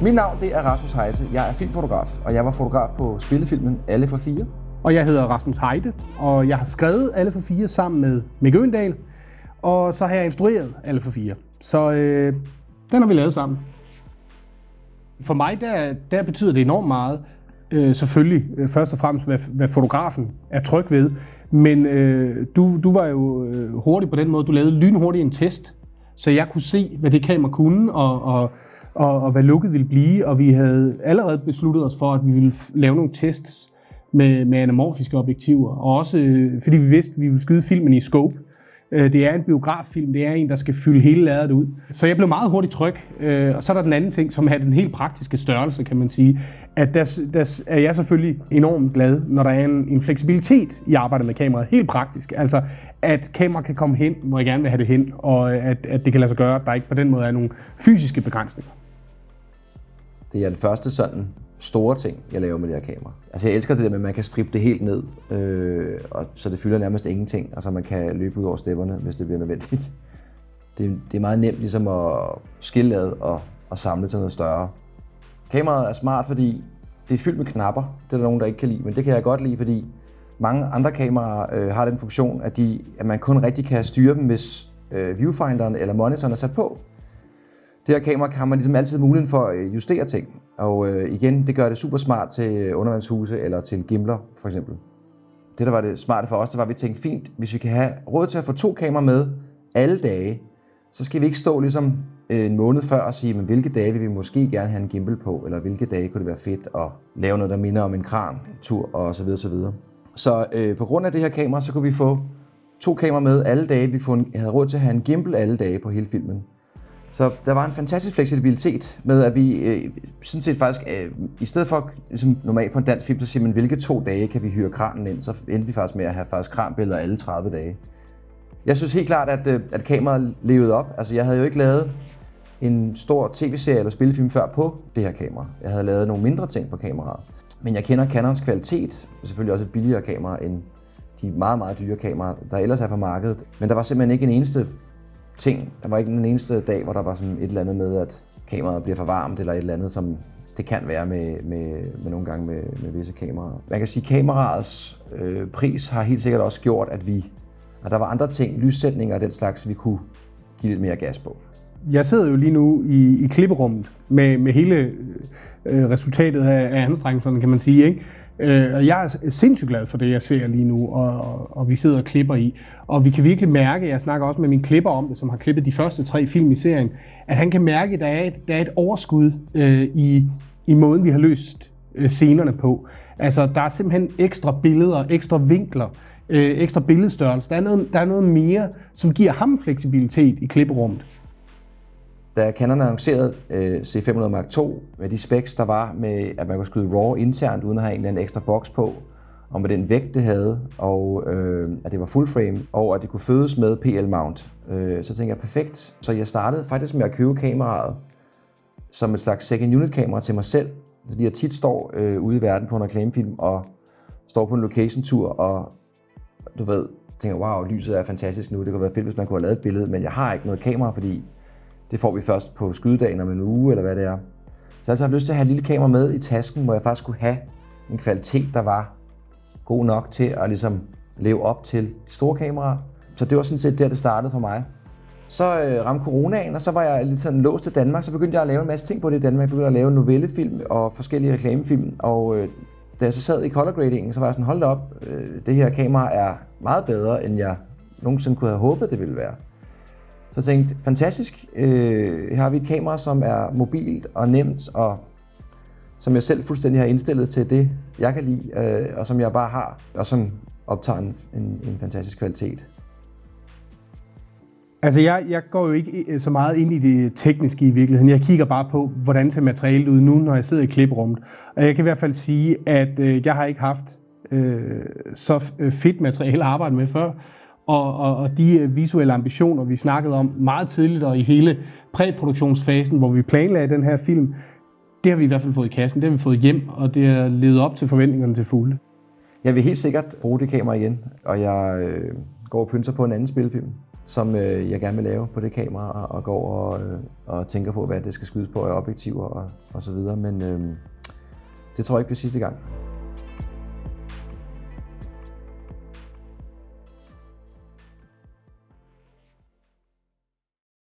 Mit navn det er Rasmus Heise. Jeg er filmfotograf, og jeg var fotograf på spillefilmen Alle for fire. Og jeg hedder Rasmus Heide, og jeg har skrevet Alle for fire sammen med Mikke Øgendahl, og så har jeg instrueret Alle for fire. Så den har vi lavet sammen. For mig der betyder det enormt meget, selvfølgelig først og fremmest, hvad fotografen er tryg ved. Men du var jo hurtig på den måde, du lavede lynhurtigt en test, så jeg kunne se, hvad det kamera kunne, og hvad looket ville blive. Og vi havde allerede besluttet os for, at vi ville lave nogle tests med anamorfiske objektiver. Og også fordi vi vidste, at vi ville skyde filmen i scope. Det er en biograffilm, det er en, der skal fylde hele lærredet ud. Så jeg blev meget hurtigt tryg. Og så er der den anden ting, som er den helt praktiske størrelse, kan man sige. At der er jeg selvfølgelig enormt glad, når der er en fleksibilitet i arbejdet med kameraet. Helt praktisk. Altså, at kameraet kan komme hen, hvor jeg gerne vil have det hen, og at det kan lade sig gøre, at der ikke på den måde er nogle fysiske begrænsninger. Det er den første sådan store ting, jeg laver med det her kamera. Altså jeg elsker det der med, at man kan strippe det helt ned, og så det fylder nærmest ingenting, og så man kan løbe ud over stepperne, hvis det bliver nødvendigt. Det er meget nemt ligesom at skille ad og samle til noget større. Kameraet er smart, fordi det er fyldt med knapper. Det er der nogen, der ikke kan lide, men det kan jeg godt lide, fordi mange andre kameraer har den funktion, at man kun rigtig kan styre dem, hvis viewfinderen eller monitoren er sat på. Det her kamera har man ligesom altid muligheden for at justere ting, og igen, det gør det super smart til undervandshuse eller til gimbler for eksempel. Det, der var det smarte for os, det var, at vi tænkte, fint, hvis vi kan have råd til at få 2 kameraer med alle dage, så skal vi ikke stå ligesom en måned før og sige, men hvilke dage vil vi måske gerne have en gimbal på, eller hvilke dage kunne det være fedt at lave noget, der minder om en kran-tur, og så videre, så videre. Så på grund af det her kamera, så kunne vi få 2 kameraer med alle dage. Vi havde råd til at have en gimbal alle dage på hele filmen. Så der var en fantastisk fleksibilitet med, at vi sådan set faktisk, i stedet for ligesom normalt på en dansk film, så siger man, hvilke 2 dage kan vi hyre kranen ind, så endte vi faktisk med at have kranbilleder alle 30 dage. Jeg synes helt klart, at kameraet levede op. Altså jeg havde jo ikke lavet en stor tv-serie eller spillefilm før på det her kamera. Jeg havde lavet nogle mindre ting på kameraet. Men jeg kender Canons kvalitet, og selvfølgelig også et billigere kamera end de meget, meget dyre kameraer, der ellers er på markedet. Men der var simpelthen ikke en eneste ting. Der var ikke den eneste dag, hvor der var sådan et eller andet med, at kameraet bliver for varmt, eller et eller andet, som det kan være med nogle gange med visse kameraer. Man kan sige, at kameraets pris har helt sikkert også gjort, at der var andre ting, lyssætninger og den slags, vi kunne give lidt mere gas på. Jeg sidder jo lige nu i klipperummet med hele resultatet af anstrengelserne, kan man sige, ikke? Og jeg er sindssygt glad for det, jeg ser lige nu, og vi sidder og klipper i. Og vi kan virkelig mærke, jeg snakker også med min klipper om det, som har klippet de første 3 film i serien, at han kan mærke, at der er et overskud i måden, vi har løst scenerne på. Altså, der er simpelthen ekstra billeder, ekstra vinkler, ekstra billedstørrelse. Der er noget mere, som giver ham fleksibilitet i klipperummet. Da Canon annoncerede C500 Mark II med de specs, der var med, at man kunne skyde RAW internt, uden at have en eller anden ekstra boks på, og med den vægt, det havde, og at det var full frame, og at det kunne fødes med PL-mount, så tænkte jeg, perfekt. Så jeg startede faktisk med at købe kameraet som et slags second unit kamera til mig selv, fordi jeg tit står ude i verden på en reklamefilm og står på en location-tur, og du ved, tænker, wow, lyset er fantastisk nu, det kunne være fedt, hvis man kunne have lavet et billede, men jeg har ikke noget kamera, fordi det får vi først på skydedagen om en uge, eller hvad det er. Så jeg har lyst til at have et lille kamera med i tasken, hvor jeg faktisk kunne have en kvalitet, der var god nok til at ligesom leve op til de store kameraer. Så det var sådan set der, det startede for mig. Så ramte coronaen, og så var jeg lidt sådan låst til Danmark, så begyndte jeg at lave en masse ting på det i Danmark. Jeg begyndte at lave novellefilm og forskellige reklamefilm, og da jeg så sad i color gradingen, så var jeg sådan, hold da op, det her kamera er meget bedre, end jeg nogensinde kunne have håbet, det ville være. Så jeg tænkte, fantastisk, her har vi et kamera, som er mobilt og nemt, og som jeg selv fuldstændig har indstillet til det, jeg kan lide, og som jeg bare har, og som optager en fantastisk kvalitet. Altså, jeg går jo ikke så meget ind i det tekniske i virkeligheden. Jeg kigger bare på, hvordan ser materialet ud nu, når jeg sidder i klipperummet. Og jeg kan i hvert fald sige, at jeg har ikke haft så fedt materiale at arbejde med før. Og de visuelle ambitioner, vi snakkede om meget tidligt og i hele præproduktionsfasen, hvor vi planlagde den her film, det har vi i hvert fald fået i kassen, det har vi fået hjem, og det har levet op til forventningerne til fulde. Jeg vil helt sikkert bruge det kamera igen, og jeg går og pynser på en anden spillefilm. som jeg gerne vil lave på det kamera, og går og tænker på, hvad det skal skydes på af objektiver og så videre. Men det tror jeg ikke bliver sidste gang.